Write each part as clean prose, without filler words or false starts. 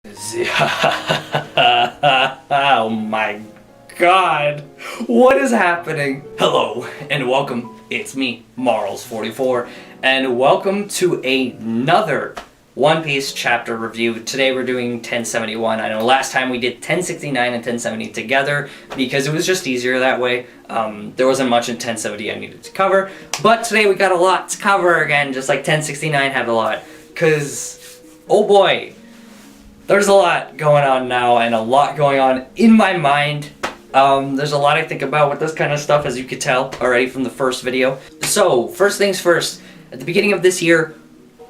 Oh my god, what is happening? Hello and welcome, it's me, Marls44, and welcome to another One Piece chapter review. Today we're doing 1071. I know last time we did 1069 and 1070 together because it was just easier that way. There wasn't much in 1070 I needed to cover, but today we got a lot to cover again, just like 1069 had a lot, because, oh boy, there's a lot going on now, and a lot going on in my mind. There's a lot I think about with this kind of stuff, as you could tell already from the first video. So, first things first, at the beginning of this year,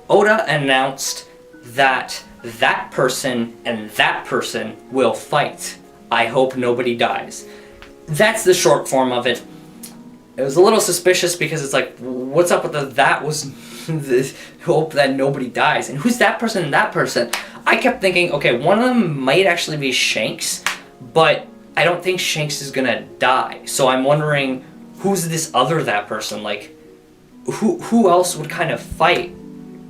Oda announced that that person and that person will fight. I hope nobody dies. That's the short form of it. It was a little suspicious because it's like, what's up with that was the hope that nobody dies. And who's that person and that person? I kept thinking, okay, one of them might actually be Shanks, but I don't think Shanks is gonna die. So I'm wondering, who's this other that person? Like, who else would kind of fight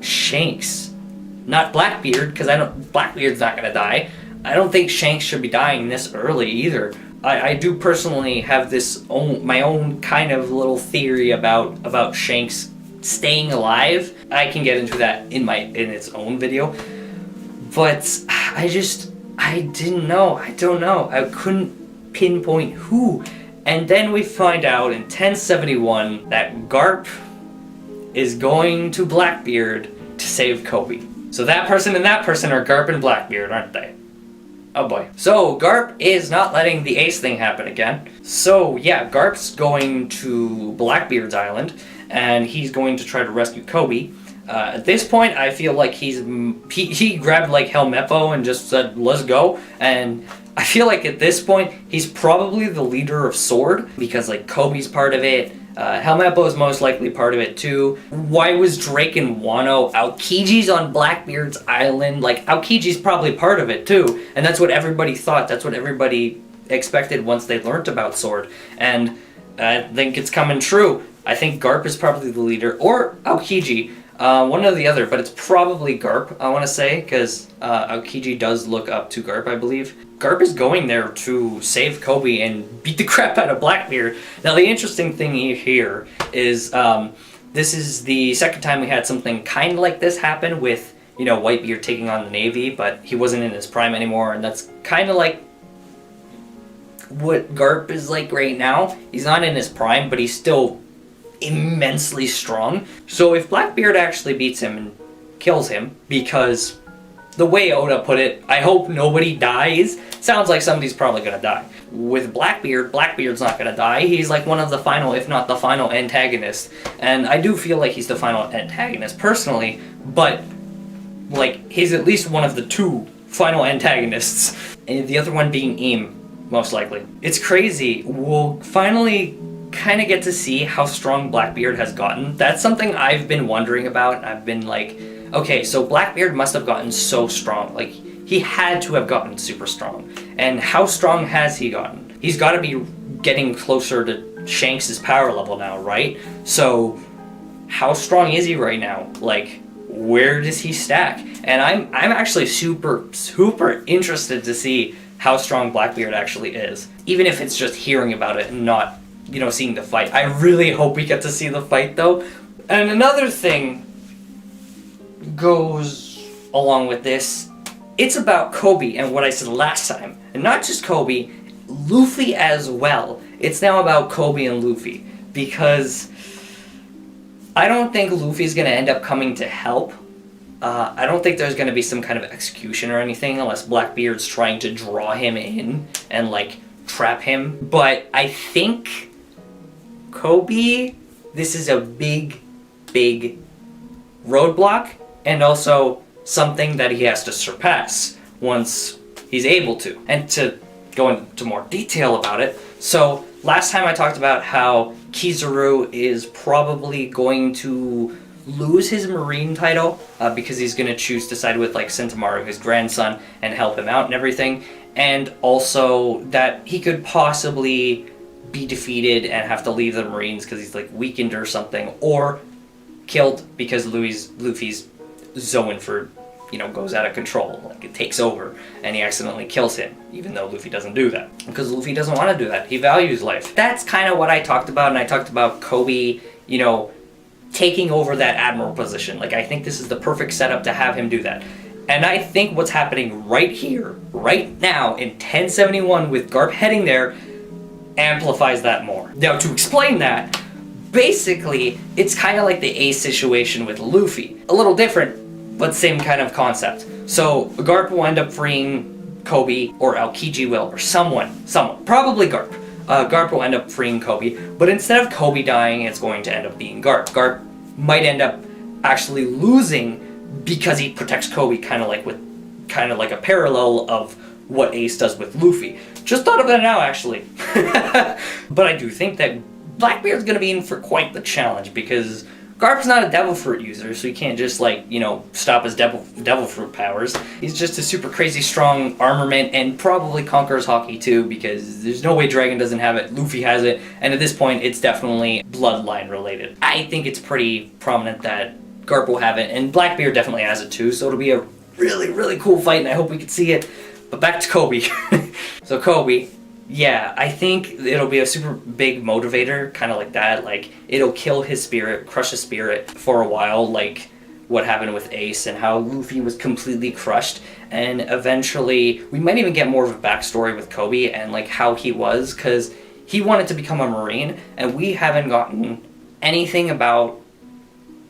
Shanks? Not Blackbeard, because Blackbeard's not gonna die. I don't think Shanks should be dying this early either. I do personally have my own kind of little theory about Shanks staying alive. I can get into that in its own video. But I didn't know. I don't know. I couldn't pinpoint who. And then we find out in 1071 that Garp is going to Blackbeard to save Koby. So that person and that person are Garp and Blackbeard, aren't they? Oh boy. So Garp is not letting the Ace thing happen again. So yeah, Garp's going to Blackbeard's island, and he's going to try to rescue Koby. At this point, I feel like he grabbed like Helmeppo and just said, let's go. And I feel like at this point, he's probably the leader of Sword, because like Koby's part of it. Helmeppo is most likely part of it too. Why was Drake and Wano? Aokiji's on Blackbeard's island. Like, Aokiji's probably part of it too. And that's what everybody thought. That's what everybody expected once they learned about Sword. And I think it's coming true. I think Garp is probably the leader, or Aokiji. One or the other, but it's probably Garp, I want to say, because Aokiji does look up to Garp, I believe. Garp is going there to save Koby and beat the crap out of Blackbeard. Now, the interesting thing here is this is the second time we had something kind of like this happen with, you know, Whitebeard taking on the Navy, but he wasn't in his prime anymore, and that's kind of like what Garp is like right now. He's not in his prime, but he's still immensely strong. So if Blackbeard actually beats him and kills him, because the way Oda put it, I hope nobody dies, sounds like somebody's probably gonna die. With Blackbeard's not gonna die. He's like one of the final, if not the final antagonist. And I do feel like he's the final antagonist personally, but like he's at least one of the two final antagonists. And the other one being Im, most likely. It's crazy. We'll finally kind of get to see how strong Blackbeard has gotten. That's something I've been wondering about. I've been like, okay, so Blackbeard must have gotten so strong. Like, he had to have gotten super strong. And how strong has he gotten? He's got to be getting closer to Shanks' power level now, right? So, how strong is he right now? Like, where does he stack? And I'm actually super interested to see how strong Blackbeard actually is. Even if it's just hearing about it and not, you know, seeing the fight. I really hope we get to see the fight though. And another thing goes along with this. It's about Koby and what I said last time. And not just Koby, Luffy as well. It's now about Koby and Luffy. Because I don't think Luffy's going to end up coming to help. I don't think there's going to be some kind of execution or anything unless Blackbeard's trying to draw him in and like trap him. But I think Koby, this is a big roadblock, and also something that he has to surpass once he's able to. And to go into more detail about it, so last time I talked about how Kizaru is probably going to lose his Marine title because he's going to choose to side with like Sentomaru, his grandson, and help him out and everything, and also that he could possibly be defeated and have to leave the Marines because he's like weakened or something, or killed because Luffy's Zoan for goes out of control, like it takes over, and he accidentally kills him, even though Luffy doesn't do that. Because Luffy doesn't want to do that. He values life. That's kind of what I talked about, and I talked about Koby, taking over that admiral position. Like, I think this is the perfect setup to have him do that. And I think what's happening right here, right now, in 1071 with Garp heading there, amplifies that more. Now, to explain that, basically, it's kind of like the Ace situation with Luffy. A little different, but same kind of concept. So, Garp will end up freeing Koby, or Aokiji will, or someone, probably Garp. Garp will end up freeing Koby, but instead of Koby dying, it's going to end up being Garp. Garp might end up actually losing because he protects Koby, kind of like a parallel of what Ace does with Luffy. Just thought of that now, actually. But I do think that Blackbeard's gonna be in for quite the challenge, because Garp's not a devil fruit user, so he can't just stop his devil fruit powers. He's just a super crazy strong armament, and probably conquers Haki too, because there's no way Dragon doesn't have it, Luffy has it, and at this point it's definitely bloodline related. I think it's pretty prominent that Garp will have it, and Blackbeard definitely has it too, so it'll be a really, really cool fight, and I hope we can see it. But back to Koby. So Koby, yeah, I think it'll be a super big motivator, kind of like that. Like, it'll kill his spirit, crush his spirit for a while, like what happened with Ace and how Luffy was completely crushed. And eventually, we might even get more of a backstory with Koby and like how he was, because he wanted to become a Marine, and we haven't gotten anything about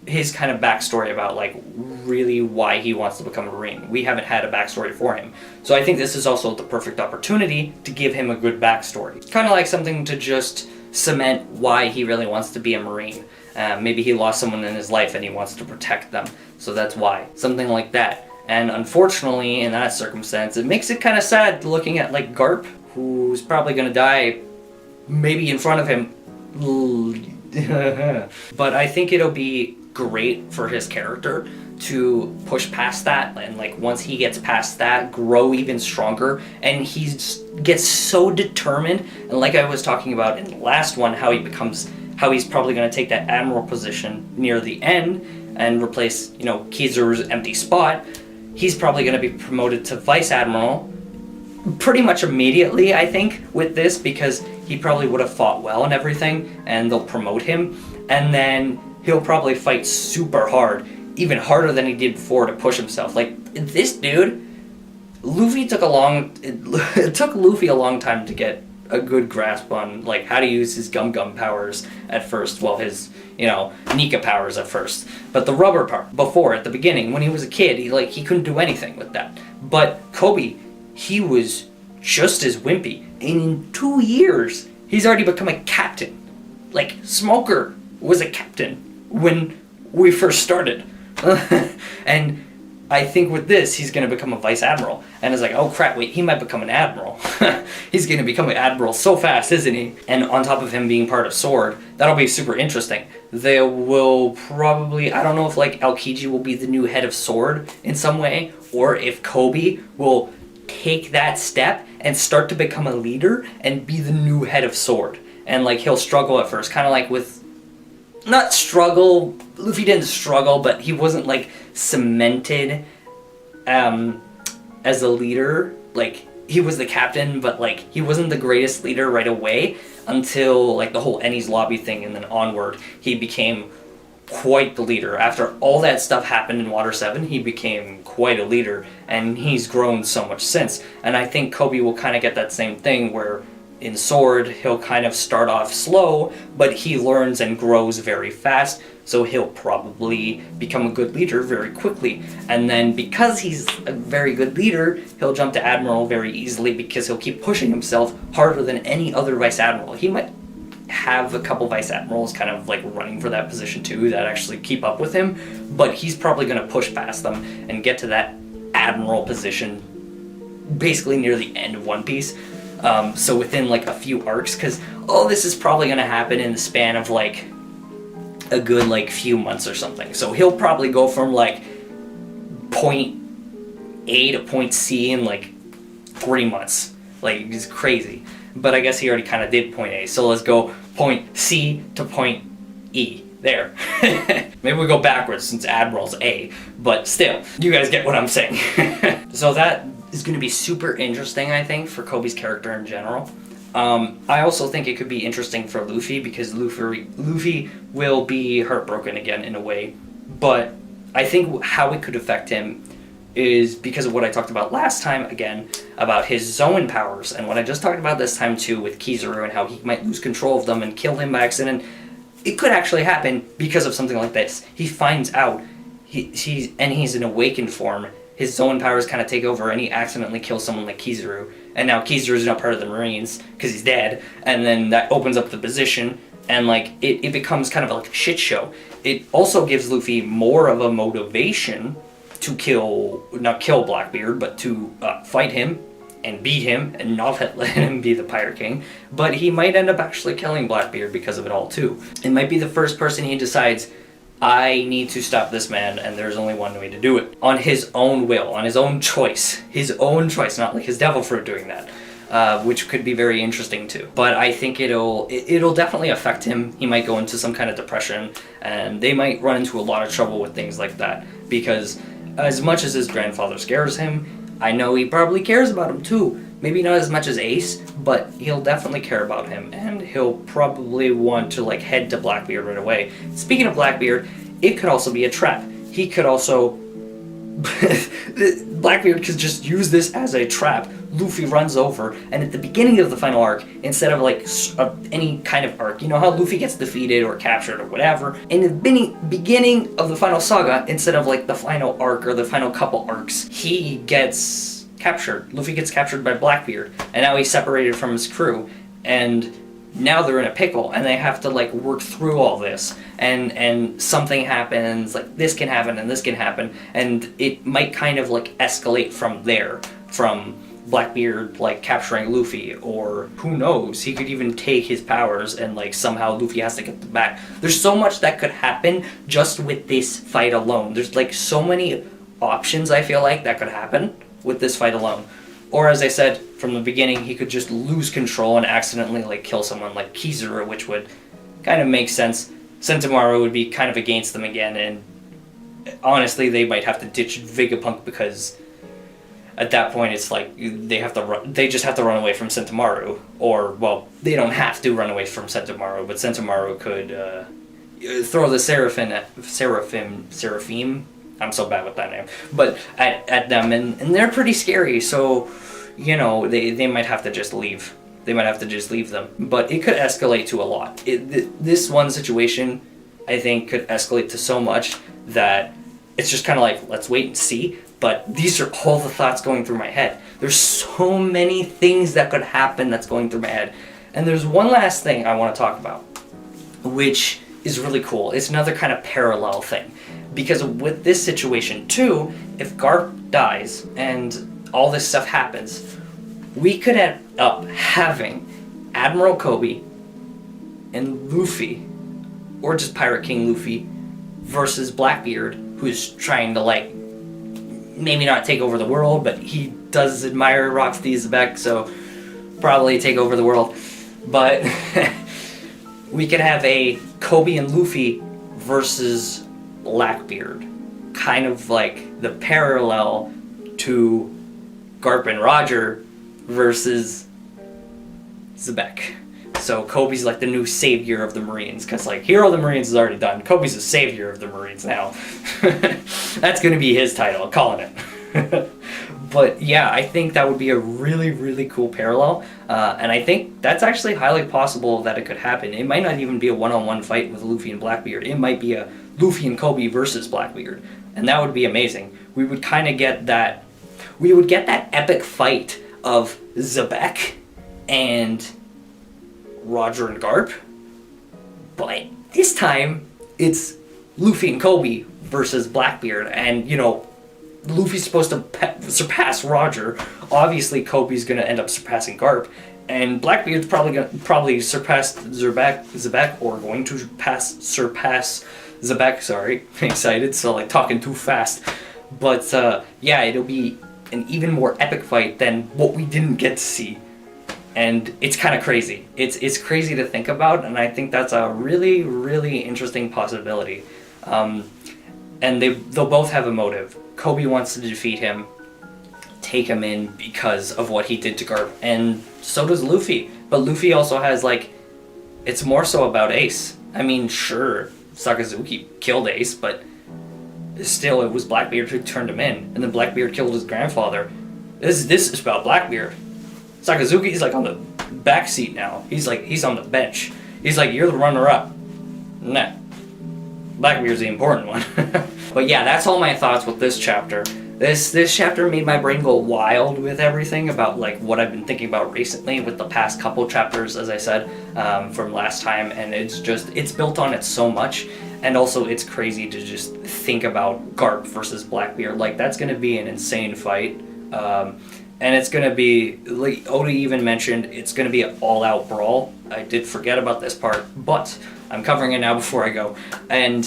his kind of backstory about like really why he wants to become a Marine. We haven't had a backstory for him. So I think this is also the perfect opportunity to give him a good backstory. Kind of like something to just cement why he really wants to be a Marine. Maybe he lost someone in his life and he wants to protect them. So that's why. Something like that. And unfortunately, in that circumstance, it makes it kind of sad looking at like Garp, who's probably going to die maybe in front of him. But I think it'll be great for his character to push past that, and like once he gets past that, grow even stronger, and he gets so determined. And like I was talking about in the last one, how he's probably going to take that admiral position near the end and replace Kizaru's empty spot. He's probably going to be promoted to vice admiral pretty much immediately, I think, with this, because he probably would have fought well and everything, and they'll promote him, and then he'll probably fight super hard, even harder than he did before, to push himself. Like, this dude, it took Luffy a long time to get a good grasp on like how to use his gum powers at first, well, his Nika powers at first, but the rubber part before, at the beginning when he was a kid, he couldn't do anything with that. But Koby, he was just as wimpy, and in 2 years he's already become a captain. Like, Smoker was a captain when we first started. And I think with this, he's going to become a vice admiral. And it's like, oh crap, wait, he might become an admiral. He's going to become an admiral so fast, isn't he? And on top of him being part of Sword, that'll be super interesting. They will probably, I don't know if like Aokiji will be the new head of Sword in some way, or if Koby will take that step and start to become a leader and be the new head of Sword. And like, he'll struggle at first, kind of like with, not struggle, Luffy didn't struggle, but he wasn't like cemented as a leader. Like, he was the captain, but like he wasn't the greatest leader right away until like the whole Enies lobby thing, and then onward he became quite the leader. After all that stuff happened in Water 7, he became quite a leader, and he's grown so much since. And I think Koby will kind of get that same thing, where in Sword, he'll kind of start off slow, but he learns and grows very fast, so he'll probably become a good leader very quickly. And then because he's a very good leader, he'll jump to Admiral very easily, because he'll keep pushing himself harder than any other Vice Admiral. He might have a couple Vice Admirals kind of like running for that position too, that actually keep up with him, but he's probably going to push past them and get to that Admiral position basically near the end of One Piece. So within like a few arcs, because all this is probably going to happen in the span of like a good like few months or something. So he'll probably go from like point A to point C in like 3 months. Like, it's crazy. But I guess he already kind of did point A. So let's go point C to point E. There. Maybe we go backwards since Admiral's A, but still, you guys get what I'm saying. So that is going to be super interesting, I think, for Koby's character in general. I also think it could be interesting for Luffy, because Luffy will be heartbroken again in a way, but I think how it could affect him is because of what I talked about last time, again, about his Zoan powers, and what I just talked about this time too with Kizaru and how he might lose control of them and kill him by accident. It could actually happen because of something like this. He finds out, he's in awakened form, his Zoan powers kind of take over, and he accidentally kills someone like Kizaru, and now Kizaru's not part of the Marines because he's dead, and then that opens up the position, and like it becomes kind of like a shit show. It also gives Luffy more of a motivation to not kill Blackbeard, but to fight him and beat him and not let him be the Pirate King. But he might end up actually killing Blackbeard because of it all too. It might be the first person he decides, I need to stop this man, and there's only one way to do it. On his own will, on his own choice. His own choice, not like his devil fruit doing that. Which could be very interesting too. But I think it'll definitely affect him. He might go into some kind of depression, and they might run into a lot of trouble with things like that. Because as much as his grandfather scares him, I know he probably cares about him too. Maybe not as much as Ace, but he'll definitely care about him, and he'll probably want to like head to Blackbeard right away. Speaking of Blackbeard, it could also be a trap. He could also... Blackbeard could just use this as a trap. Luffy runs over, and at the beginning of the final arc, instead of like any kind of arc, you know how Luffy gets defeated or captured or whatever, in the beginning of the final saga, instead of like the final arc or the final couple arcs, he gets captured. Luffy gets captured by Blackbeard, and now he's separated from his crew, and now they're in a pickle, and they have to like work through all this, and something happens, like this can happen and this can happen, and it might kind of like escalate from there, from Blackbeard like capturing Luffy, or who knows, he could even take his powers and like somehow Luffy has to get them back. There's so much that could happen just with this fight alone. There's like so many options, I feel like, that could happen with this fight alone. Or as I said from the beginning, he could just lose control and accidentally like kill someone like Kizaru, which would kind of make sense. Sentomaru would be kind of against them again, and honestly they might have to ditch Vegapunk, because at that point it's like they just have to run away from Sentomaru. Or, well, they don't have to run away from Sentomaru, but Sentomaru could throw the Seraphim, I'm so bad with that name, but at them, and they're pretty scary, so, you know, they might have to just leave. They might have to just leave them. But it could escalate to a lot. This one situation, I think, could escalate to so much that it's just kind of like, let's wait and see. But these are all the thoughts going through my head. There's so many things that could happen that's going through my head. And there's one last thing I want to talk about, which is really cool. It's another kind of parallel thing. Because with this situation too, if Garp dies and all this stuff happens, we could end up having Admiral Koby and Luffy, or just Pirate King Luffy, versus Blackbeard, who's trying to like, maybe not take over the world, but he does admire Rocksteady Zebek, so probably take over the world. But we could have a Koby and Luffy versus Blackbeard, kind of like the parallel to Garp and Roger versus Zebek. So Koby's like the new savior of the Marines, because like Hero of the Marines is already done. Koby's the savior of the Marines now. That's gonna be his title, I'm calling it. But yeah, I think that would be a really, really cool parallel, and I think that's actually highly possible that it could happen. It might not even be a one-on-one fight with Luffy and Blackbeard. It might be a Luffy and Koby versus Blackbeard, and that would be amazing. We would kind of get that. We would get that epic fight of Zebek and Roger and Garp, but this time it's Luffy and Koby versus Blackbeard, and you know, Luffy's supposed to surpass Roger. Obviously, Koby's gonna end up surpassing Garp, and Blackbeard's probably surpass Zebek, or going to surpass Zebek. Sorry, I'm excited, so like talking too fast. But yeah, it'll be an even more epic fight than what we didn't get to see And it's kind of crazy. It's crazy to think about, and I think that's a really, really interesting possibility. And they'll both have a motive. Koby wants to defeat him, take him in because of what he did to Garp, and so does Luffy. But Luffy also has, like, it's more so about Ace. I mean, sure, Sakazuki killed Ace, but still, it was Blackbeard who turned him in, and then Blackbeard killed his grandfather. This is about Blackbeard. Sakazuki's like on the back seat now. He's on the bench. He's like, you're the runner-up. Nah. Blackbeard's the important one. But yeah, that's all my thoughts with this chapter. This chapter made my brain go wild with everything about like what I've been thinking about recently with the past couple chapters, as I said, from last time, and it's built on it so much. And also, it's crazy to just think about Garp versus Blackbeard. Like, that's going to be an insane fight. And it's going to be, like Oda even mentioned, it's going to be an all-out brawl. I did forget about this part, but I'm covering it now before I go. And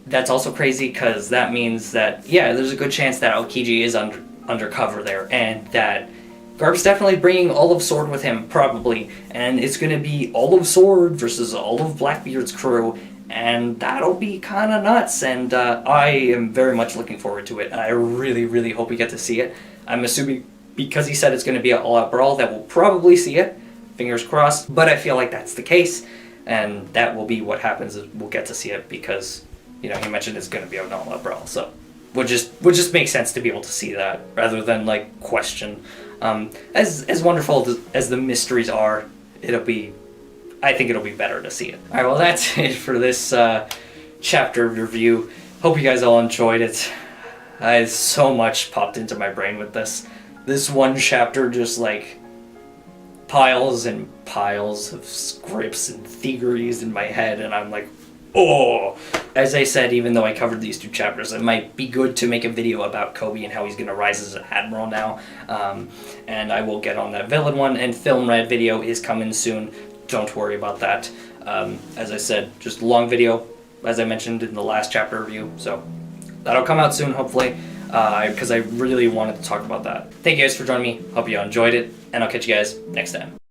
that's also crazy because that means that, yeah, there's a good chance that Aokiji is undercover there, and that Garp's definitely bringing all of Sword with him, probably. And it's going to be all of Sword versus all of Blackbeard's crew. And that'll be kind of nuts, and I am very much looking forward to it. I really, really hope we get to see it. I'm assuming because he said it's going to be an all-out brawl that we'll probably see it. Fingers crossed. But I feel like that's the case, and that will be what happens. Is we'll get to see it because, you know, he mentioned it's going to be an all-out brawl. So would just make sense to be able to see that rather than like question. As wonderful as the mysteries are, I think it'll be better to see it. Alright, well that's it for this chapter review. Hope you guys all enjoyed it. So much popped into my brain with this. This one chapter just like piles and piles of scripts and theories in my head, and I'm like, oh! As I said, even though I covered these two chapters, it might be good to make a video about Koby and how he's going to rise as an admiral now. And I will get on that villain one, and Film Red video is coming soon. Don't worry about that. As I said, just a long video, as I mentioned in the last chapter review, so that'll come out soon, hopefully, because I really wanted to talk about that. Thank you guys for joining me. Hope you all enjoyed it, and I'll catch you guys next time.